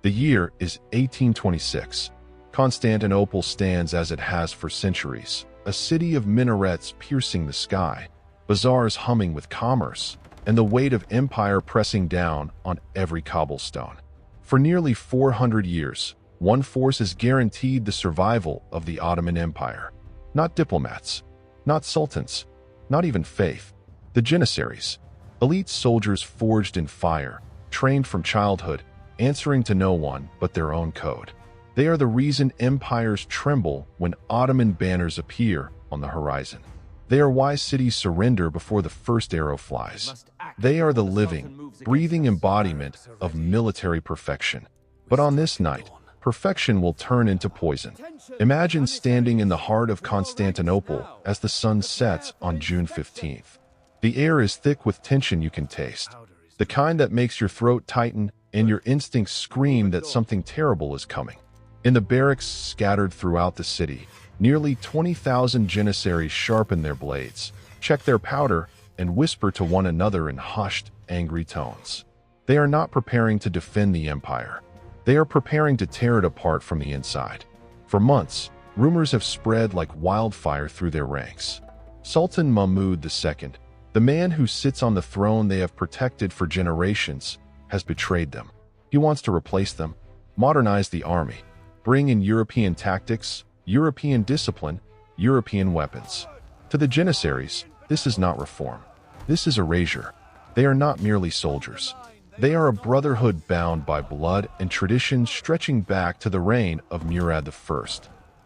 The year is 1826. Constantinople stands as it has for centuries, a city of minarets piercing the sky, bazaars humming with commerce, and the weight of empire pressing down on every cobblestone. For nearly 400 years, one force has guaranteed the survival of the Ottoman Empire. Not diplomats, not sultans, not even faith. The Janissaries, elite soldiers forged in fire, trained from childhood, answering to no one but their own code. They are the reason empires tremble when Ottoman banners appear on the horizon. They are why cities surrender before the first arrow flies. They are the living, breathing embodiment of military perfection. But on this night, perfection will turn into poison. Imagine standing in the heart of Constantinople as the sun sets on June 15th. The air is thick with tension you can taste, the kind that makes your throat tighten and your instincts scream that something terrible is coming. In the barracks scattered throughout the city, nearly 20,000 Janissaries sharpen their blades, check their powder, and whisper to one another in hushed, angry tones. They are not preparing to defend the empire. They are preparing to tear it apart from the inside. For months, rumors have spread like wildfire through their ranks. Sultan Mahmud II, the man who sits on the throne they have protected for generations, has betrayed them. He wants to replace them, modernize the army, bring in European tactics, European discipline, European weapons. To the Janissaries, this is not reform. This is erasure. They are not merely soldiers. They are a brotherhood bound by blood and tradition stretching back to the reign of Murad I.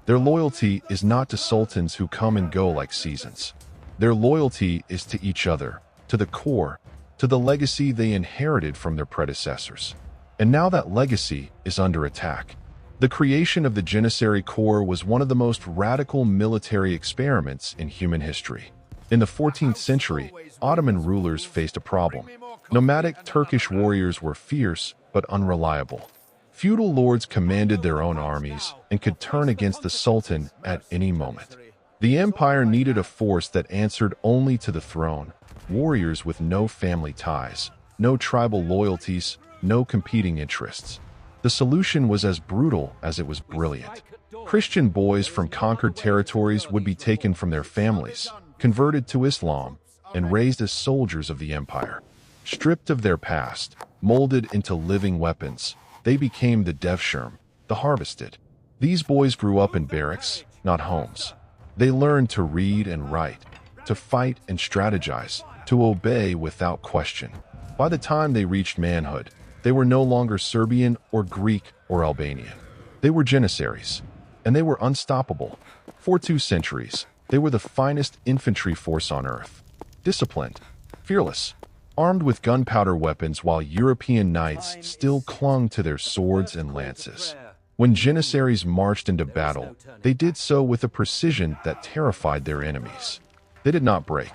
Their loyalty is not to sultans who come and go like seasons. Their loyalty is to each other, to the core, to the legacy they inherited from their predecessors. And now that legacy is under attack. The creation of the Janissary Corps was one of the most radical military experiments in human history. In the 14th century, Ottoman rulers faced a problem. Nomadic Turkish warriors were fierce but unreliable. Feudal lords commanded their own armies and could turn against the Sultan at any moment. The empire needed a force that answered only to the throne, warriors with no family ties, no tribal loyalties, no competing interests. The solution was as brutal as it was brilliant. Christian boys from conquered territories would be taken from their families, converted to Islam, and raised as soldiers of the empire. Stripped of their past, molded into living weapons, they became the Devshirme, the harvested. These boys grew up in barracks, not homes. They learned to read and write, to fight and strategize, to obey without question. By the time they reached manhood, they were no longer Serbian or Greek or Albanian. They were Janissaries, and they were unstoppable. For 2 centuries, they were the finest infantry force on earth. Disciplined, fearless, armed with gunpowder weapons while European knights still clung to their swords and lances. When Janissaries marched into battle, they did so with a precision that terrified their enemies. They did not break.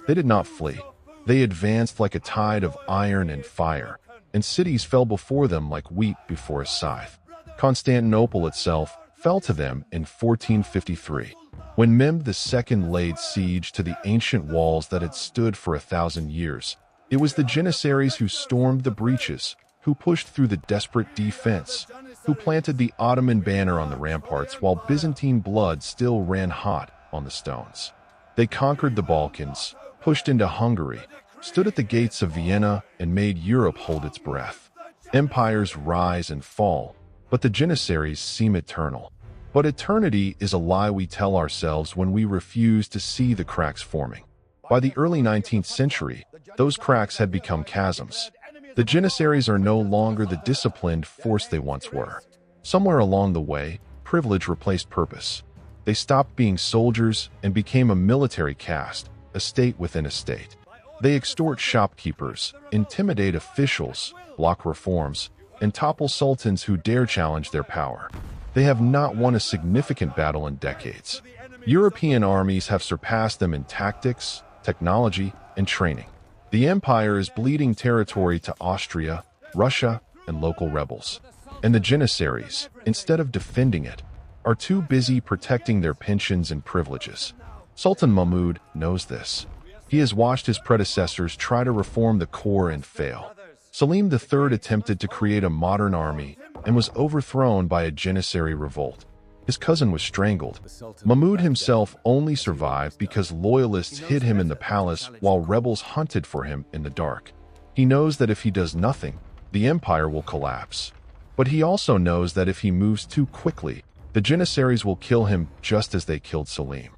They did not flee. They advanced like a tide of iron and fire, and cities fell before them like wheat before a scythe. Constantinople itself fell to them in 1453, when Mehmed II laid siege to the ancient walls that had stood for 1,000 years. It was the Janissaries who stormed the breaches, who pushed through the desperate defense, who planted the Ottoman banner on the ramparts while Byzantine blood still ran hot on the stones. They conquered the Balkans, pushed into Hungary, stood at the gates of Vienna, and made Europe hold its breath. Empires rise and fall, but the Janissaries seem eternal. But eternity is a lie we tell ourselves when we refuse to see the cracks forming. By the early 19th century, those cracks had become chasms. The Janissaries are no longer the disciplined force they once were. Somewhere along the way, privilege replaced purpose. They stopped being soldiers and became a military caste, a state within a state. They extort shopkeepers, intimidate officials, block reforms, and topple sultans who dare challenge their power. They have not won a significant battle in decades. European armies have surpassed them in tactics, technology, and training. The empire is bleeding territory to Austria, Russia, and local rebels. And the Janissaries, instead of defending it, are too busy protecting their pensions and privileges. Sultan Mahmud knows this. He has watched his predecessors try to reform the core and fail. Selim III attempted to create a modern army and was overthrown by a Janissary revolt. His cousin was strangled. Mahmud himself only survived because loyalists hid him in the palace while rebels hunted for him in the dark. He knows that if he does nothing, the empire will collapse. But he also knows that if he moves too quickly, the Janissaries will kill him just as they killed Selim.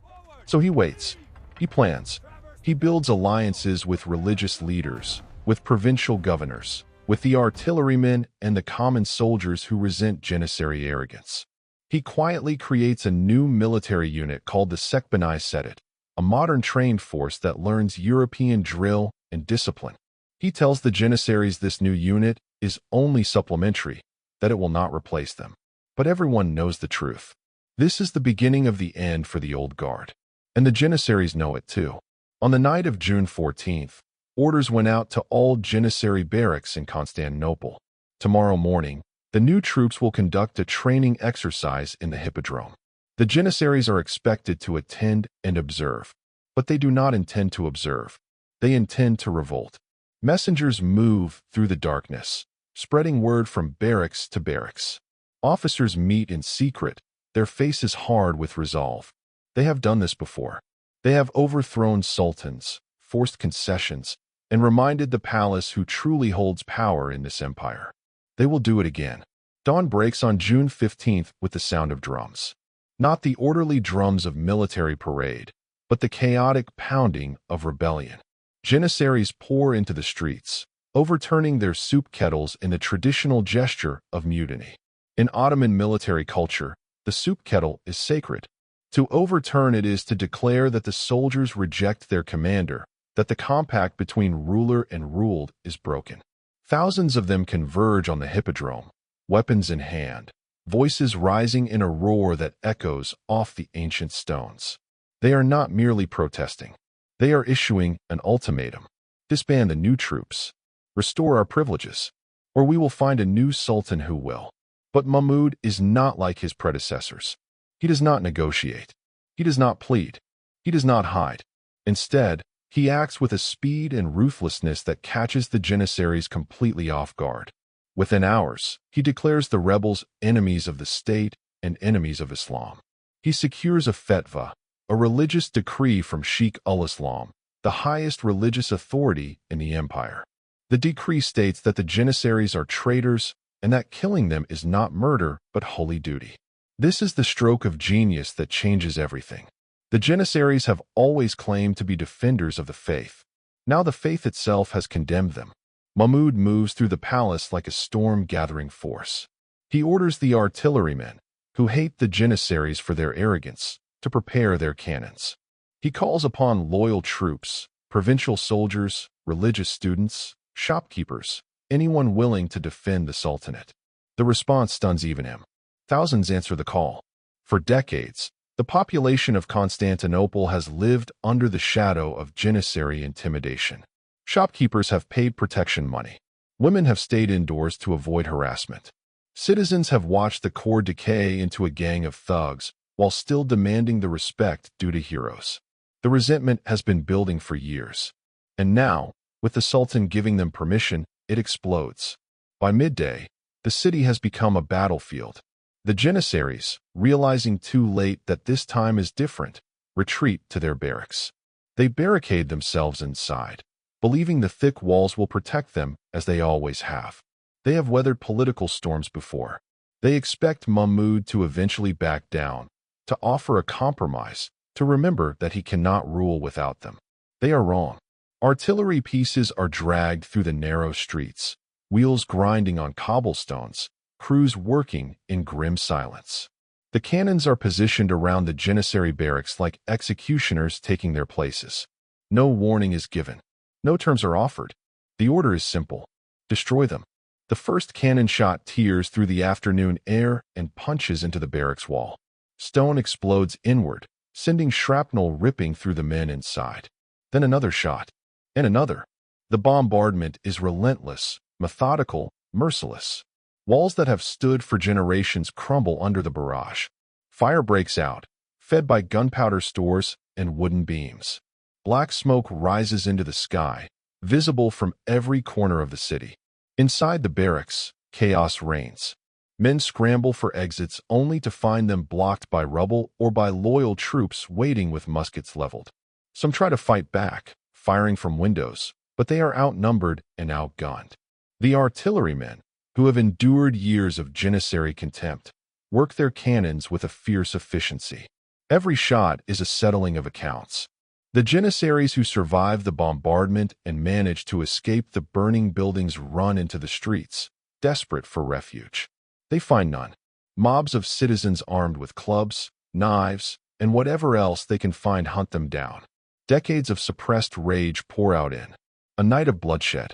So he waits. He plans. He builds alliances with religious leaders, with provincial governors, with the artillerymen and the common soldiers who resent Janissary arrogance. He quietly creates a new military unit called the Sekbani Sedet, a modern trained force that learns European drill and discipline. He tells the Janissaries this new unit is only supplementary, that it will not replace them. But everyone knows the truth. This is the beginning of the end for the old guard. And the Janissaries know it too. On the night of June 14th, orders went out to all Janissary barracks in Constantinople. Tomorrow morning, the new troops will conduct a training exercise in the hippodrome. The Janissaries are expected to attend and observe, but they do not intend to observe. They intend to revolt. Messengers move through the darkness, spreading word from barracks to barracks. Officers meet in secret, their faces hard with resolve. They have done this before. They have overthrown sultans, forced concessions, and reminded the palace who truly holds power in this empire. They will do it again. Dawn breaks on June 15th with the sound of drums. Not the orderly drums of military parade, but the chaotic pounding of rebellion. Janissaries pour into the streets, overturning their soup kettles in the traditional gesture of mutiny. In Ottoman military culture, the soup kettle is sacred. To overturn it is to declare that the soldiers reject their commander, that the compact between ruler and ruled is broken. Thousands of them converge on the hippodrome, weapons in hand, voices rising in a roar that echoes off the ancient stones. They are not merely protesting. They are issuing an ultimatum. Disband the new troops. Restore our privileges, or we will find a new sultan who will. But Mahmud is not like his predecessors. He does not negotiate. He does not plead. He does not hide. Instead, he acts with a speed and ruthlessness that catches the Janissaries completely off guard. Within hours, he declares the rebels enemies of the state and enemies of Islam. He secures a fetva, a religious decree from Sheikh ul-Islam, the highest religious authority in the empire. The decree states that the Janissaries are traitors and that killing them is not murder but holy duty. This is the stroke of genius that changes everything. The Janissaries have always claimed to be defenders of the faith. Now the faith itself has condemned them. Mahmud moves through the palace like a storm-gathering force. He orders the artillerymen, who hate the Janissaries for their arrogance, to prepare their cannons. He calls upon loyal troops, provincial soldiers, religious students, shopkeepers, anyone willing to defend the Sultanate. The response stuns even him. Thousands answer the call. For decades, the population of Constantinople has lived under the shadow of Janissary intimidation. Shopkeepers have paid protection money. Women have stayed indoors to avoid harassment. Citizens have watched the court decay into a gang of thugs while still demanding the respect due to heroes. The resentment has been building for years. And now, with the Sultan giving them permission, it explodes. By midday, the city has become a battlefield. The Janissaries, realizing too late that this time is different, retreat to their barracks. They barricade themselves inside, believing the thick walls will protect them as they always have. They have weathered political storms before. They expect Mahmud to eventually back down, to offer a compromise, to remember that he cannot rule without them. They are wrong. Artillery pieces are dragged through the narrow streets, wheels grinding on cobblestones, crews working in grim silence. The cannons are positioned around the Janissary barracks like executioners taking their places. No warning is given. No terms are offered. The order is simple. Destroy them. The first cannon shot tears through the afternoon air and punches into the barracks wall. Stone explodes inward, sending shrapnel ripping through the men inside. Then another shot. And another. The bombardment is relentless, methodical, merciless. Walls that have stood for generations crumble under the barrage. Fire breaks out, fed by gunpowder stores and wooden beams. Black smoke rises into the sky, visible from every corner of the city. Inside the barracks, chaos reigns. Men scramble for exits only to find them blocked by rubble or by loyal troops waiting with muskets leveled. Some try to fight back, firing from windows, but they are outnumbered and outgunned. The artillerymen, who have endured years of Janissary contempt, work their cannons with a fierce efficiency. Every shot is a settling of accounts. The Janissaries who survive the bombardment and manage to escape the burning buildings run into the streets, desperate for refuge. They find none. Mobs of citizens armed with clubs, knives, and whatever else they can find hunt them down. Decades of suppressed rage pour out in a night of bloodshed.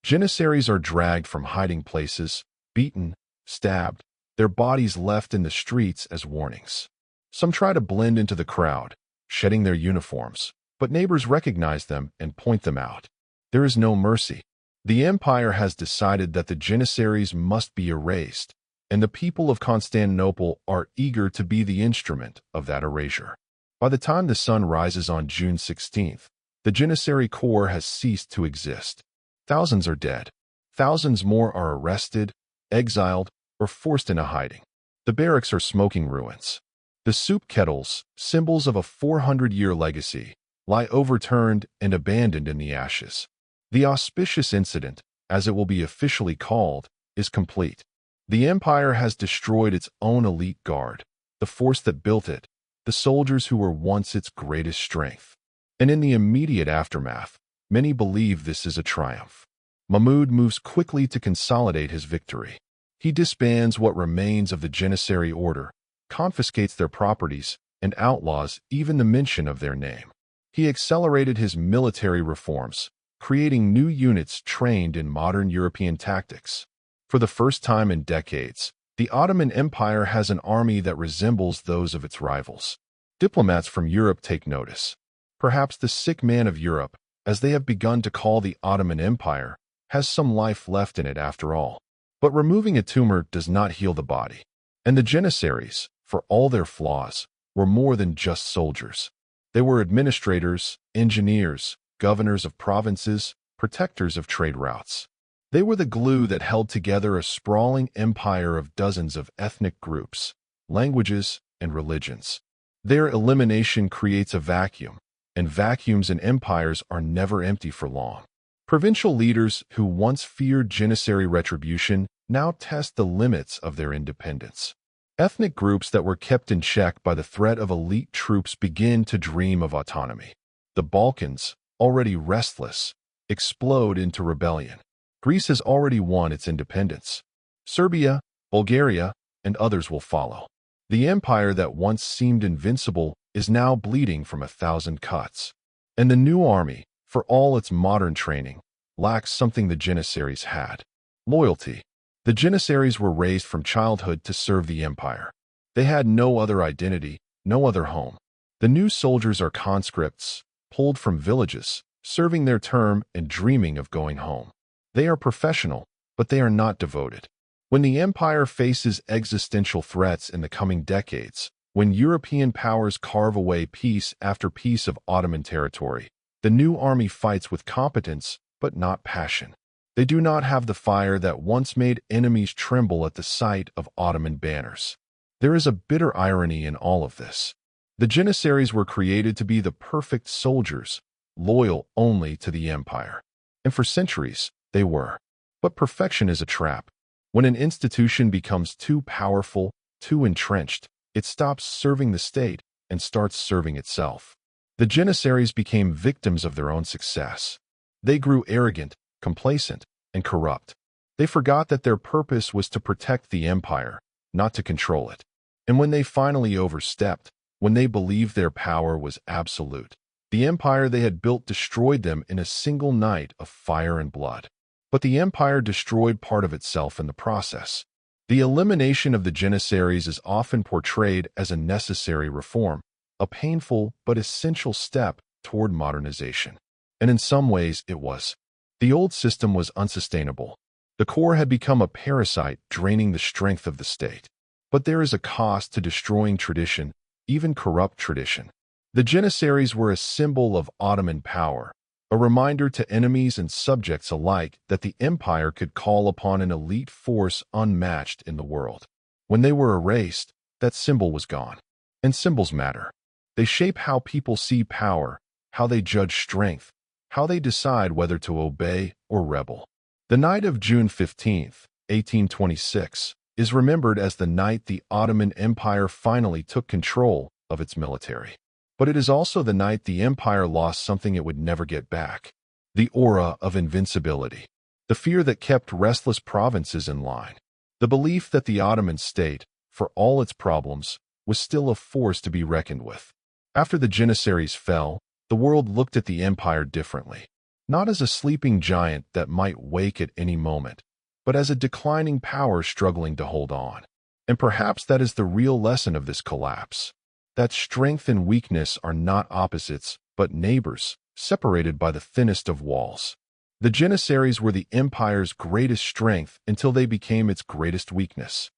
Janissaries are dragged from hiding places, beaten, stabbed, their bodies left in the streets as warnings. Some try to blend into the crowd, shedding their uniforms, but neighbors recognize them and point them out. There is no mercy. The empire has decided that the Janissaries must be erased, and the people of Constantinople are eager to be the instrument of that erasure. By the time the sun rises on June 16th, the Janissary core has ceased to exist. Thousands are dead. Thousands more are arrested, exiled, or forced into hiding. The barracks are smoking ruins. The soup kettles, symbols of a 400-year legacy, lie overturned and abandoned in the ashes. The auspicious incident, as it will be officially called, is complete. The empire has destroyed its own elite guard, the force that built it, the soldiers who were once its greatest strength. And in the immediate aftermath, many believe this is a triumph. Mahmud moves quickly to consolidate his victory. He disbands what remains of the Janissary order, confiscates their properties, and outlaws even the mention of their name. He accelerated his military reforms, creating new units trained in modern European tactics. For the first time in decades, the Ottoman Empire has an army that resembles those of its rivals. Diplomats from Europe take notice. Perhaps the sick man of Europe, as they have begun to call the Ottoman Empire, has some life left in it after all. But removing a tumor does not heal the body. And the Janissaries, for all their flaws, were more than just soldiers. They were administrators, engineers, governors of provinces, protectors of trade routes. They were the glue that held together a sprawling empire of dozens of ethnic groups, languages, and religions. Their elimination creates a vacuum, and vacuums in empires are never empty for long. Provincial leaders who once feared Janissary retribution now test the limits of their independence. Ethnic groups that were kept in check by the threat of elite troops begin to dream of autonomy. The Balkans, already restless, explode into rebellion. Greece has already won its independence. Serbia, Bulgaria, and others will follow. The empire that once seemed invincible is now bleeding from 1,000 cuts. And the new army, for all its modern training, lacks something the Janissaries had: loyalty. The Janissaries were raised from childhood to serve the empire. They had no other identity, no other home. The new soldiers are conscripts, pulled from villages, serving their term and dreaming of going home. They are professional, but they are not devoted. When the empire faces existential threats in the coming decades, when European powers carve away piece after piece of Ottoman territory, the new army fights with competence, but not passion. They do not have the fire that once made enemies tremble at the sight of Ottoman banners. There is a bitter irony in all of this. The Janissaries were created to be the perfect soldiers, loyal only to the empire. And for centuries, they were. But perfection is a trap. When an institution becomes too powerful, too entrenched, it stops serving the state and starts serving itself. The Janissaries became victims of their own success. They grew arrogant, complacent, and corrupt. They forgot that their purpose was to protect the empire, not to control it. And when they finally overstepped, when they believed their power was absolute, the empire they had built destroyed them in a single night of fire and blood. But the empire destroyed part of itself in the process. The elimination of the Janissaries is often portrayed as a necessary reform, a painful but essential step toward modernization. And in some ways it was. The old system was unsustainable. The core had become a parasite draining the strength of the state. But there is a cost to destroying tradition, even corrupt tradition. The Janissaries were a symbol of Ottoman power, a reminder to enemies and subjects alike that the empire could call upon an elite force unmatched in the world. When they were erased, that symbol was gone. And symbols matter. They shape how people see power, how they judge strength, how they decide whether to obey or rebel. The night of June 15th, 1826, is remembered as the night the Ottoman Empire finally took control of its military. But it is also the night the empire lost something it would never get back: the aura of invincibility, the fear that kept restless provinces in line, the belief that the Ottoman state, for all its problems, was still a force to be reckoned with. After the Janissaries fell, the world looked at the empire differently, not as a sleeping giant that might wake at any moment, but as a declining power struggling to hold on. And perhaps that is the real lesson of this collapse: that strength and weakness are not opposites, but neighbors, separated by the thinnest of walls. The Janissaries were the empire's greatest strength until they became its greatest weakness.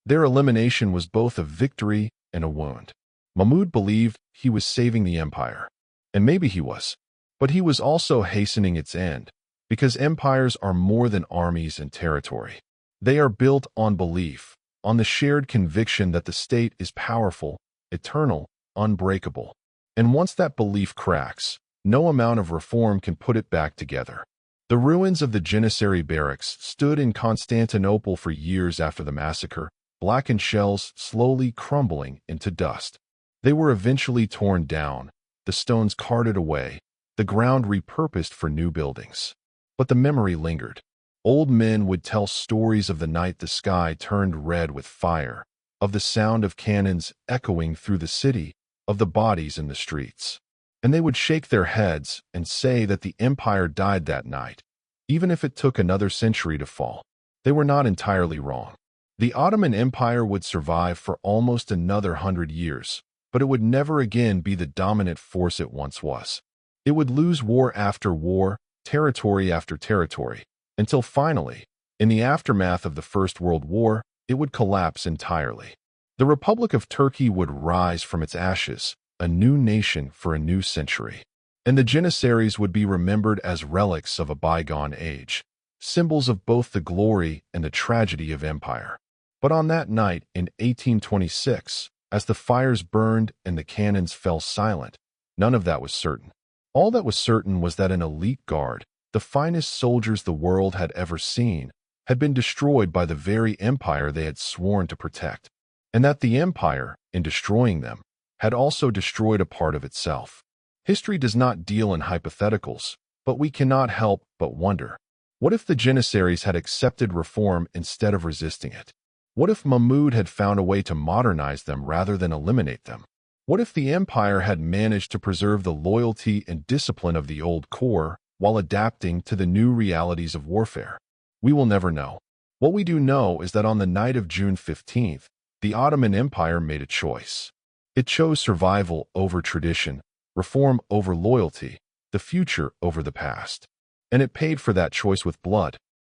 Their elimination was both a victory and a wound. Mahmud believed he was saving the empire, and maybe he was, but he was also hastening its end, because empires are more than armies and territory. They are built on belief, on the shared conviction that the state is powerful, eternal, unbreakable. And once that belief cracks, no amount of reform can put it back together. The ruins of the Janissary barracks stood in Constantinople for years after the massacre, blackened shells slowly crumbling into dust. They were eventually torn down, the stones carted away, the ground repurposed for new buildings. But the memory lingered. Old men would tell stories of the night the sky turned red with fire, of the sound of cannons echoing through the city, of the bodies in the streets. And they would shake their heads and say that the empire died that night, even if it took another century to fall. They were not entirely wrong. The Ottoman Empire would survive for almost another 100 years, but it would never again be the dominant force it once was. It would lose war after war, territory after territory, until finally, in the aftermath of the First World War, it would collapse entirely. The Republic of Turkey would rise from its ashes, a new nation for a new century. And the Janissaries would be remembered as relics of a bygone age, symbols of both the glory and the tragedy of empire. But on that night in 1826, as the fires burned and the cannons fell silent, none of that was certain. All that was certain was that an elite guard, the finest soldiers the world had ever seen, had been destroyed by the very empire they had sworn to protect, and that the empire, in destroying them, had also destroyed a part of itself. History does not deal in hypotheticals, but we cannot help but wonder. What if the Janissaries had accepted reform instead of resisting it? What if Mahmud had found a way to modernize them rather than eliminate them? What if the empire had managed to preserve the loyalty and discipline of the old core while adapting to the new realities of warfare? We will never know. What we do know is that on the night of June 15th, the Ottoman Empire made a choice. It chose survival over tradition, reform over loyalty, the future over the past. And it paid for that choice with blood.